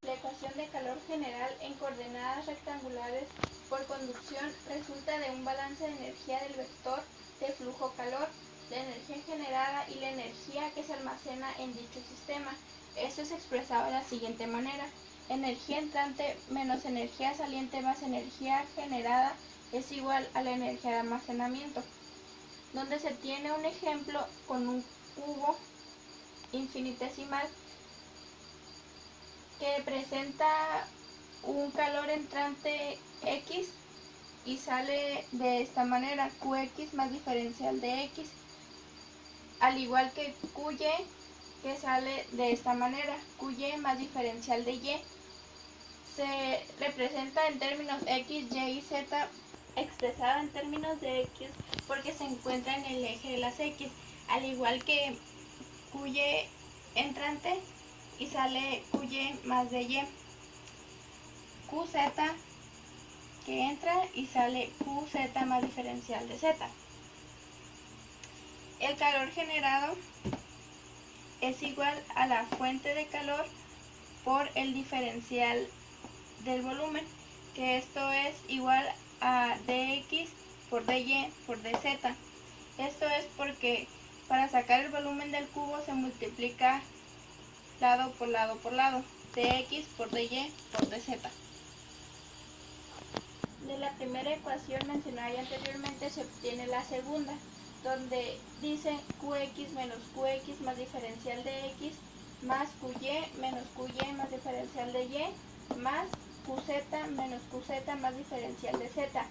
La ecuación de calor general en coordenadas rectangulares por conducción resulta de un balance de energía del vector de flujo-calor, la energía generada y la energía que se almacena en dicho sistema. Esto es expresado de la siguiente manera: energía entrante menos energía saliente más energía generada es igual a la energía de almacenamiento, donde se tiene un ejemplo con un cubo infinitesimal que presenta un calor entrante X y sale de esta manera: Qx más diferencial de X, al igual que Qy, que sale de esta manera: Qy más diferencial de Y. Se representa en términos X, Y y Z, expresado en términos de X porque se encuentra en el eje de las X, al igual que Qy entrante y sale Qy más de Y. Qz que entra y sale Qz más diferencial de Z. El calor generado es igual a la fuente de calor por el diferencial del volumen, que esto es igual a dx por dy por dz. Esto es porque para sacar el volumen del cubo se multiplica lado por lado por lado, dx por dy por dz. De la primera ecuación mencionada ya anteriormente se obtiene la segunda, donde dice Qx menos Qx más diferencial de X más Qy menos Qy más diferencial de Y más Qz menos Qz más diferencial de Z,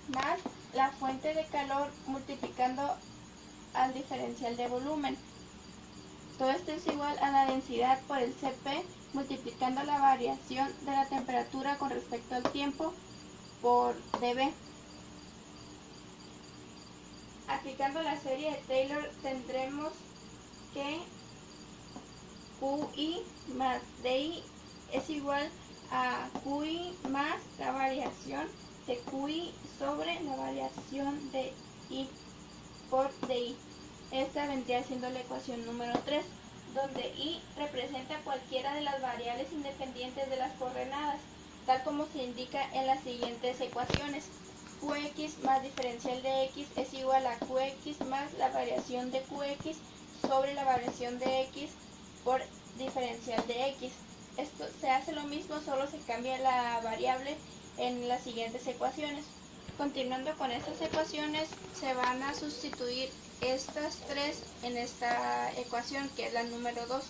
más la fuente de calor multiplicando al diferencial de volumen. Todo esto es igual a la densidad por el Cp multiplicando la variación de la temperatura con respecto al tiempo por dB. Aplicando la serie de Taylor tendremos que Qi más Di es igual a Qi más la variación de Qi sobre la variación de I por Di. Esta vendría siendo la ecuación número 3, donde I representa cualquiera de las variables independientes de las coordenadas, tal como se indica en las siguientes ecuaciones. Qx más diferencial de X es igual a Qx más la variación de Qx sobre la variación de X por diferencial de X. Esto se hace lo mismo, solo se cambia la variable en las siguientes ecuaciones. Continuando con estas ecuaciones, se van a sustituir estas tres en esta ecuación, que es la número 2.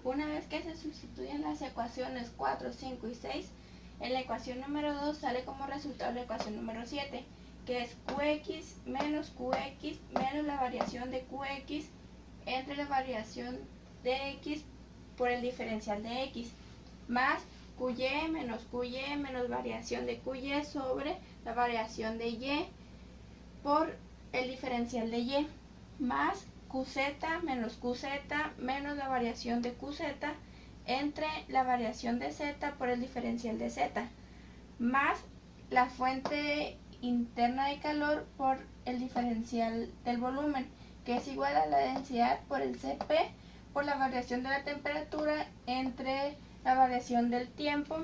Una vez que se sustituyen las ecuaciones 4, 5 y 6, en la ecuación número 2 sale como resultado la ecuación número 7, que es Qx menos la variación de Qx entre la variación de X por el diferencial de X, más Qy menos variación de Qy sobre la variación de Y por el diferencial de Y, más Qz menos la variación de Qz entre la variación de Z por el diferencial de Z, más la fuente interna de calor por el diferencial del volumen, que es igual a la densidad por el Cp por la variación de la temperatura entre la variación del tiempo,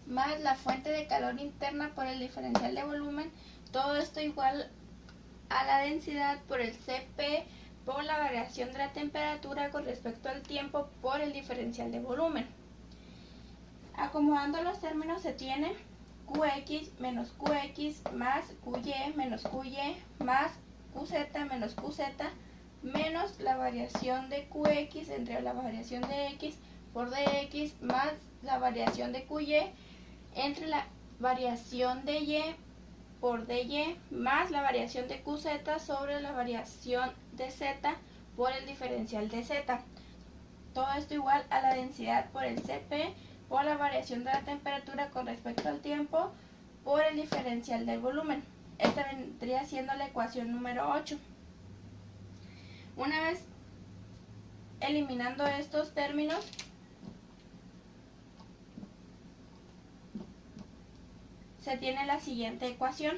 más la fuente de calor interna por el diferencial de volumen. Todo esto igual a la densidad por el Cp por la variación de la temperatura con respecto al tiempo por el diferencial de volumen. Acomodando los términos se tiene Qx menos Qx más Qy menos Qy más Qz menos Qz menos la variación de Qx entre la variación de X por dx más la variación de Qy entre la variación de Y por dy más la variación de Qz sobre la variación de Z por el diferencial de Z. Todo esto igual a la densidad por el Cp por la variación de la temperatura con respecto al tiempo por el diferencial del volumen. Esta vendría siendo la ecuación número 8. Una vez eliminando estos términos, se tiene la siguiente ecuación.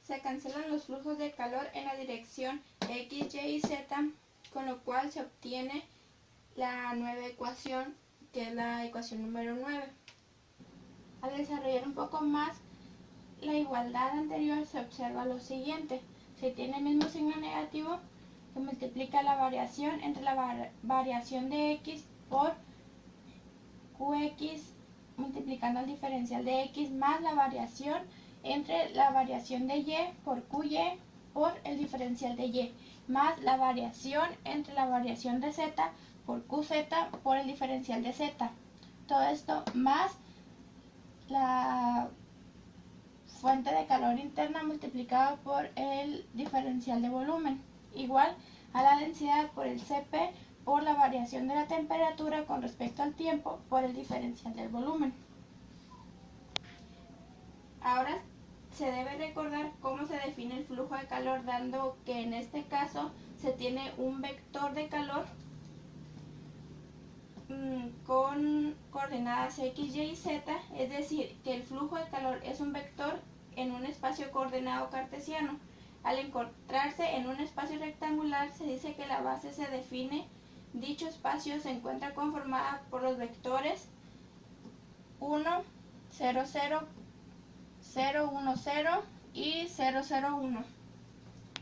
Se cancelan los flujos de calor en la dirección X, Y y Z, con lo cual se obtiene la nueva ecuación, que es la ecuación número 9. Al desarrollar un poco más la igualdad anterior, se observa lo siguiente. Si tiene el mismo signo negativo, se multiplica la variación entre la variación de X por QX, multiplicando el diferencial de X más la variación entre la variación de Y por QY por el diferencial de Y, más la variación entre la variación de Z por QZ por el diferencial de Z. Todo esto más la fuente de calor interna multiplicada por el diferencial de volumen, igual a la densidad por el Cp por la variación de la temperatura con respecto al tiempo por el diferencial del volumen. Ahora se debe recordar cómo se define el flujo de calor, dando que en este caso se tiene un vector de calor con coordenadas X, Y y Z, es decir, que el flujo de calor es un vector en un espacio coordenado cartesiano. Al encontrarse en un espacio rectangular, se dice que la base se define. Dicho espacio se encuentra conformada por los vectores 1, 0, 0, 0, 1, 0 y 0, 0, 1,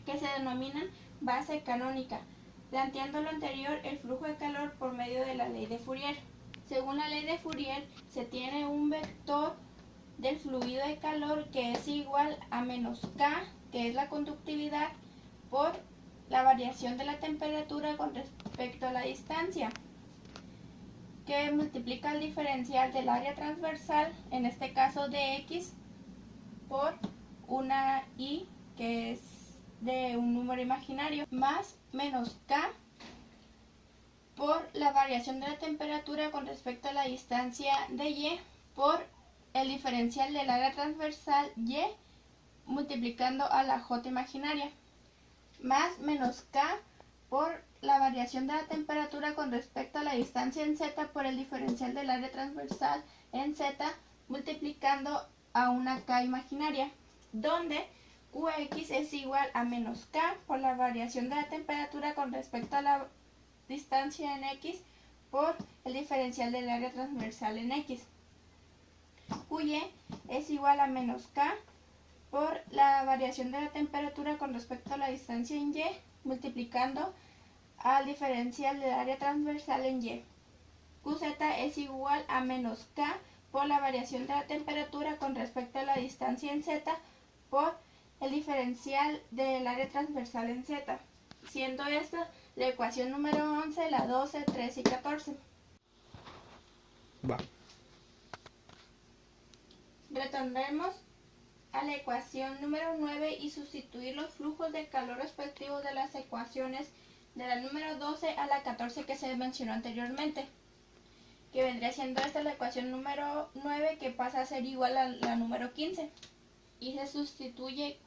que se denominan base canónica, planteando lo anterior el flujo de calor por medio de la ley de Fourier. Según la ley de Fourier, se tiene un vector del fluido de calor que es igual a menos K, que es la conductividad, por la variación de la temperatura con respecto a la distancia, que multiplica el diferencial del área transversal, en este caso de X, por una Y, que es de un número imaginario, más menos K por la variación de la temperatura con respecto a la distancia de Y por el diferencial del área transversal Y multiplicando a la J imaginaria, más menos K por la variación de la temperatura con respecto a la distancia en Z por el diferencial del área transversal en Z multiplicando a una K imaginaria, donde Qx es igual a menos K por la variación de la temperatura con respecto a la distancia en X por el diferencial del área transversal en X. Qy es igual a menos K por la variación de la temperatura con respecto a la distancia en Y multiplicando al diferencial del área transversal en Y. Qz es igual a menos K por la variación de la temperatura con respecto a la distancia en Z por el diferencial del área transversal en Z, siendo esta la ecuación número 11, la 12, 13 y 14. Retornemos a la ecuación número 9 y sustituir los flujos de calor respectivos de las ecuaciones de la número 12 a la 14 que se mencionó anteriormente, que vendría siendo esta la ecuación número 9, que pasa a ser igual a la número 15, y se sustituye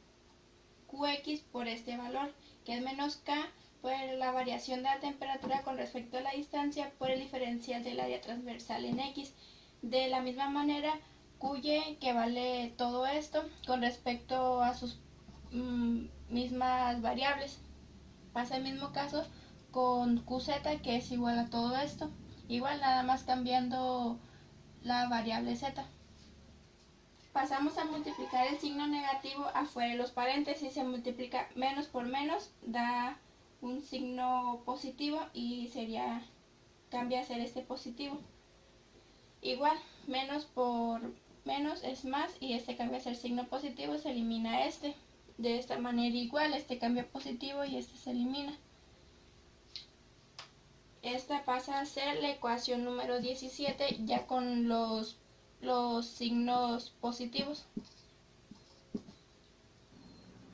Qx por este valor, que es menos K por la variación de la temperatura con respecto a la distancia por el diferencial del área transversal en X. De la misma manera, Qy, que vale todo esto con respecto a sus mismas variables. Pasa el mismo caso con Qz, que es igual a todo esto, igual nada más cambiando la variable z. Pasamos a multiplicar el signo negativo afuera de los paréntesis. Se multiplica menos por menos, da un signo positivo y cambia a ser este positivo. Igual, menos por menos es más y este cambia a ser signo positivo, se elimina este. De esta manera igual, este cambia positivo y este se elimina. Esta pasa a ser la ecuación número 17, ya con los signos positivos.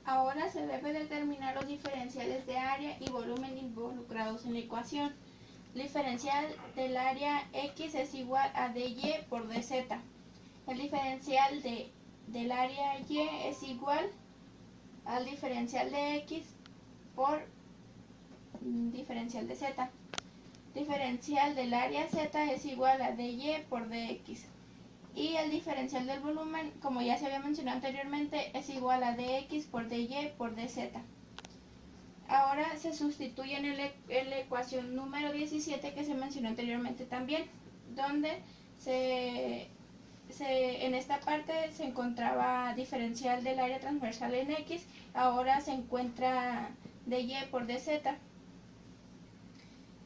Ahora se debe determinar los diferenciales de área y volumen involucrados en la ecuación. El diferencial del área X es igual a dy por dz. El diferencial del área Y es igual al diferencial de X por diferencial de Z. Diferencial del área Z es igual a dy por dx. Y el diferencial del volumen, como ya se había mencionado anteriormente, es igual a dx por dy por dz. Ahora se sustituye en la ecuación número 17 que se mencionó anteriormente también, donde en esta parte se encontraba diferencial del área transversal en x, ahora se encuentra dy por dz.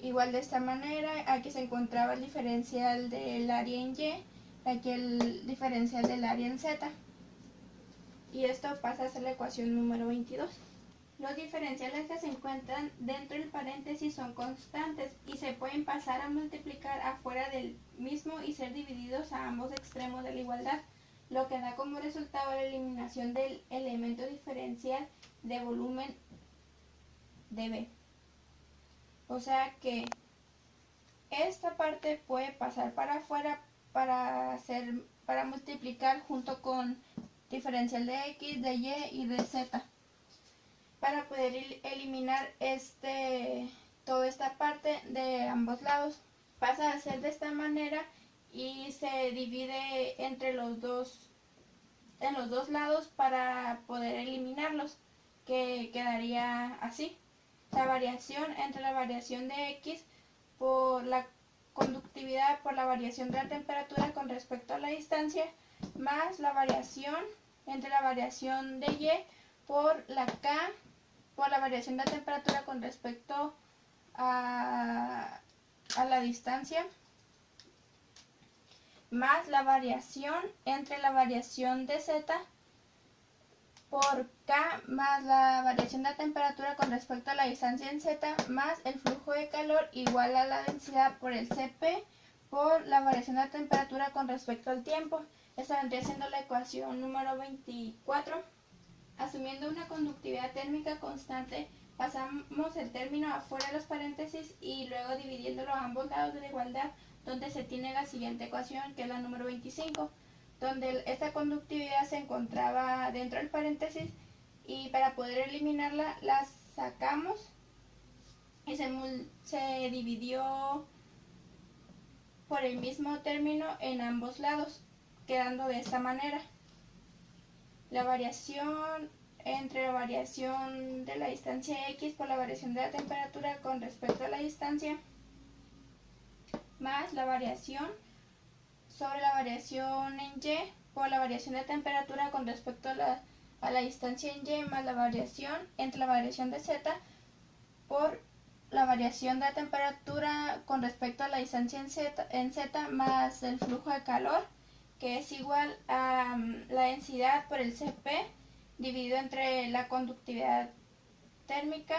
Igual de esta manera, aquí se encontraba el diferencial del área en y, aquí el diferencial del área en z. Y esto pasa a ser la ecuación número 22. Los diferenciales que se encuentran dentro del paréntesis son constantes y se pueden pasar a multiplicar afuera del mismo y ser divididos a ambos extremos de la igualdad, lo que da como resultado la eliminación del elemento diferencial de volumen dB. O sea que esta parte puede pasar para afuera para multiplicar junto con diferencial de x, de y y de z, para poder eliminar toda esta parte de ambos lados. Pasa a ser de esta manera y se divide en los dos lados para poder eliminarlos, que quedaría así: la variación entre la variación de x por la conductividad por la variación de la temperatura con respecto a la distancia, más la variación entre la variación de y por la k por la variación de la temperatura con respecto a la distancia, más la variación entre la variación de z por k más la variación de la temperatura con respecto a la distancia en z, más el flujo de calor igual a la densidad por el Cp por la variación de la temperatura con respecto al tiempo. Esta vendría siendo la ecuación número 24. Asumiendo una conductividad térmica constante, pasamos el término afuera de los paréntesis y luego dividiéndolo a ambos lados de la igualdad, donde se tiene la siguiente ecuación, que es la número 25, donde esta conductividad se encontraba dentro del paréntesis y para poder eliminarla la sacamos y se dividió por el mismo término en ambos lados, quedando de esta manera: la variación entre la variación de la distancia x por la variación de la temperatura con respecto a la distancia, más la variación sobre la variación en y por la variación de temperatura con respecto a la distancia en y, más la variación entre la variación de z por la variación de la temperatura con respecto a la distancia en z, más el flujo de calor, que es igual a la densidad por el Cp dividido entre la conductividad térmica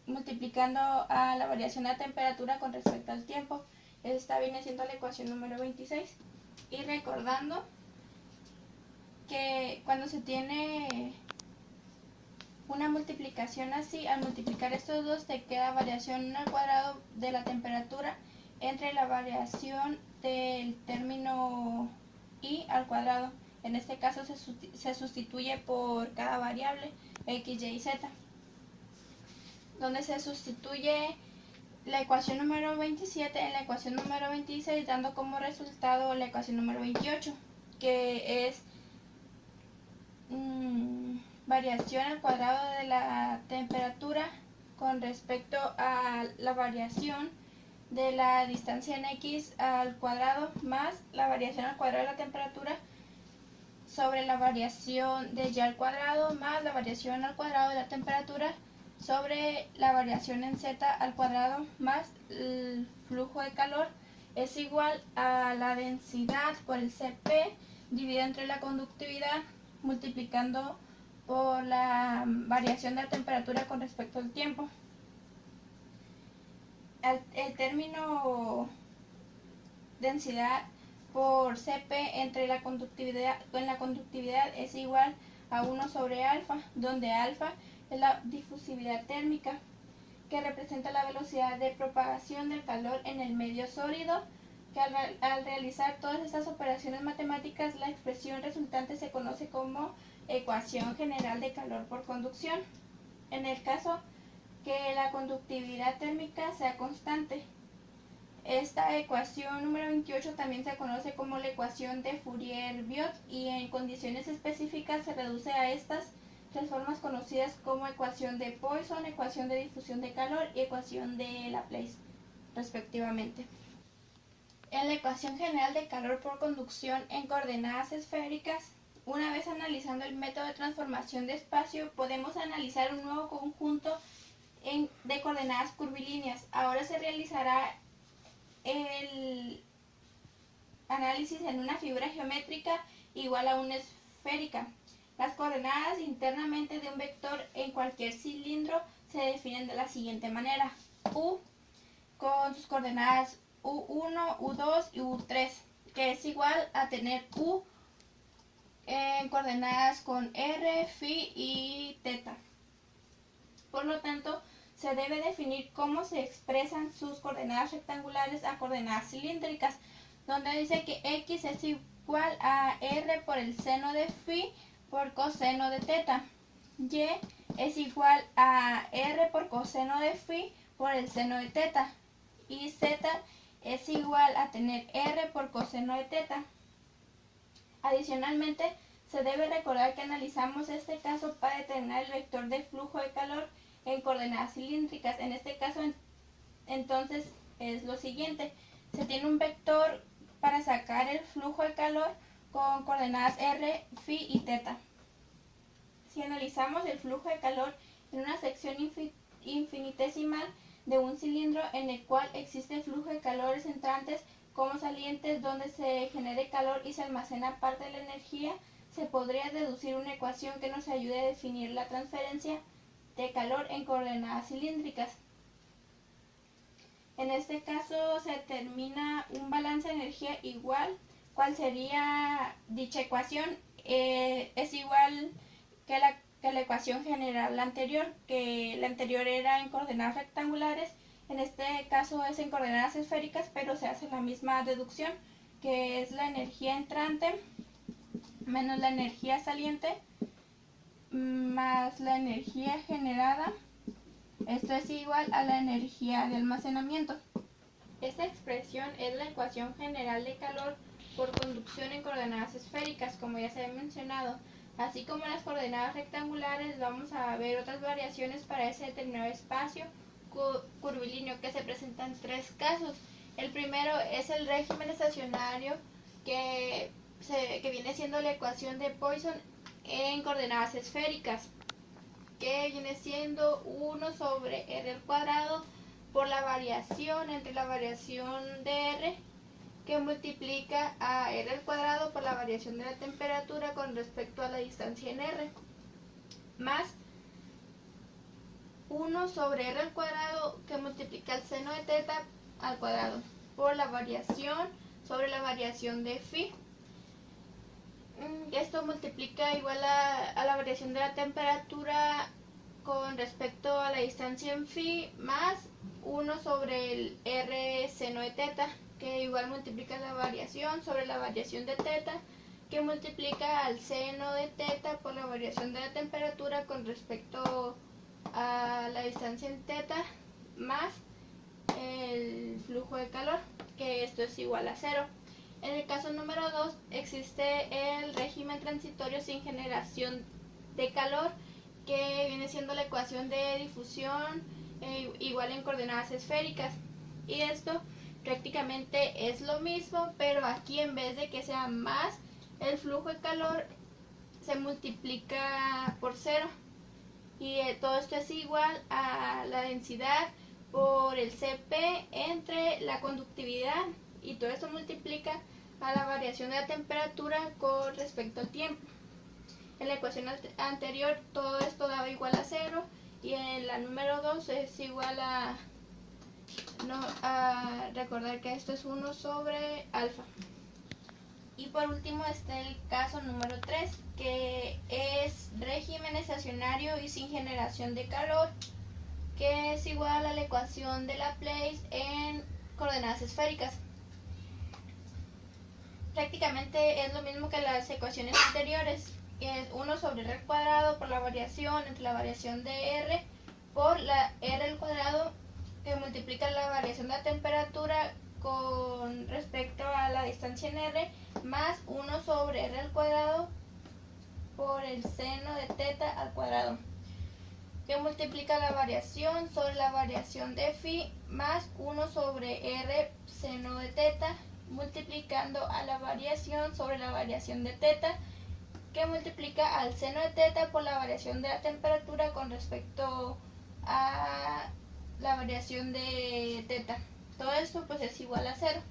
multiplicando a la variación de la temperatura con respecto al tiempo. Esta viene siendo la ecuación número 26. Y recordando que cuando se tiene una multiplicación así, al multiplicar estos dos te queda variación al cuadrado de la temperatura entre la variación del término y al cuadrado. En este caso se sustituye por cada variable x, y, z, donde se sustituye la ecuación número 27 en la ecuación número 26, dando como resultado la ecuación número 28, que es variación al cuadrado de la temperatura con respecto a la variación de la distancia en x al cuadrado, más la variación al cuadrado de la temperatura sobre la variación de y al cuadrado, más la variación al cuadrado de la temperatura sobre la variación en z al cuadrado, más el flujo de calor, es igual a la densidad por el Cp dividido entre la conductividad multiplicando por la variación de la temperatura con respecto al tiempo. El término densidad por Cp entre la conductividad es igual a 1 sobre alfa, donde alfa es la difusividad térmica, que representa la velocidad de propagación del calor en el medio sólido, que al realizar todas estas operaciones matemáticas, la expresión resultante se conoce como ecuación general de calor por conducción. En el caso que la conductividad térmica sea constante, Esta ecuación número 28 también se conoce como la ecuación de Fourier-Biot y en condiciones específicas se reduce a estas tres formas conocidas como ecuación de Poisson, ecuación de difusión de calor y ecuación de Laplace, respectivamente. En la ecuación general de calor por conducción en coordenadas esféricas, una vez analizando el método de transformación de espacio, podemos analizar un nuevo conjunto de coordenadas curvilíneas. Ahora se realizará el análisis en una figura geométrica igual a una esférica. Las coordenadas internamente de un vector en cualquier cilindro se definen de la siguiente manera. U con sus coordenadas U1, U2 y U3, que es igual a tener U en coordenadas con R, Phi y Theta. Por lo tanto, se debe definir cómo se expresan sus coordenadas rectangulares a coordenadas cilíndricas, donde dice que X es igual a R por el seno de Phi por coseno de Theta. Y es igual a R por coseno de Phi por el seno de Theta. Y Z es igual a tener R por coseno de Theta. Adicionalmente, se debe recordar que analizamos este caso para determinar el vector de flujo de calor en coordenadas cilíndricas. En este caso, entonces, es lo siguiente. Se tiene un vector para sacar el flujo de calor con coordenadas R, Phi y Theta. Si analizamos el flujo de calor en una sección infinitesimal de un cilindro en el cual existe flujo de calores entrantes como salientes donde se genere calor y se almacena parte de la energía, se podría deducir una ecuación que nos ayude a definir la transferencia de calor en coordenadas cilíndricas. En este caso se determina un balance de energía igual. ¿Cuál sería dicha ecuación? Es igual que la ecuación general anterior, que la anterior era en coordenadas rectangulares. En este caso es en coordenadas esféricas, pero se hace la misma deducción, que es la energía entrante menos la energía saliente más la energía generada. Esto es igual a la energía de almacenamiento. Esta expresión es la ecuación general de calor por conducción en coordenadas esféricas, como ya se ha mencionado. Así como las coordenadas rectangulares, vamos a ver otras variaciones para ese determinado espacio curvilíneo que se presenta en tres casos. El primero es el régimen estacionario que viene siendo la ecuación de Poisson en coordenadas esféricas, que viene siendo 1 sobre R al cuadrado por la variación entre la variación de R, que multiplica a R al cuadrado por la variación de la temperatura con respecto a la distancia en R, más 1 sobre R al cuadrado que multiplica el seno de Theta al cuadrado por la variación sobre la variación de Phi. Esto multiplica igual a la variación de la temperatura con respecto a la distancia en Phi más 1 sobre el R seno de Theta, que igual multiplica la variación sobre la variación de Theta, que multiplica al seno de Theta por la variación de la temperatura con respecto a la distancia en Theta más el flujo de calor, que esto es igual a 0. En el caso número 2 existe el régimen transitorio sin generación de calor, que viene siendo la ecuación de difusión igual en coordenadas esféricas. Y esto prácticamente es lo mismo, pero aquí en vez de que sea más el flujo de calor, se multiplica por 0. Y todo esto es igual a la densidad por el Cp entre la conductividad, y todo esto multiplica a la variación de la temperatura con respecto al tiempo. En la ecuación anterior todo esto daba igual a 0 y en la número 2 es igual a recordar que esto es 1 sobre alfa. Y por último está el caso número 3, que es régimen estacionario y sin generación de calor, que es igual a la ecuación de Laplace en coordenadas esféricas. Prácticamente es lo mismo que las ecuaciones anteriores, que es 1 sobre R al cuadrado por la variación entre la variación de R por la R al cuadrado, que multiplica la variación de la temperatura con respecto a la distancia en R más 1 sobre R al cuadrado por el seno de teta al cuadrado, que multiplica la variación sobre la variación de phi más 1 sobre R seno de teta, multiplicando a la variación sobre la variación de teta, que multiplica al seno de teta por la variación de la temperatura con respecto a la variación de teta. Todo esto pues es igual a 0.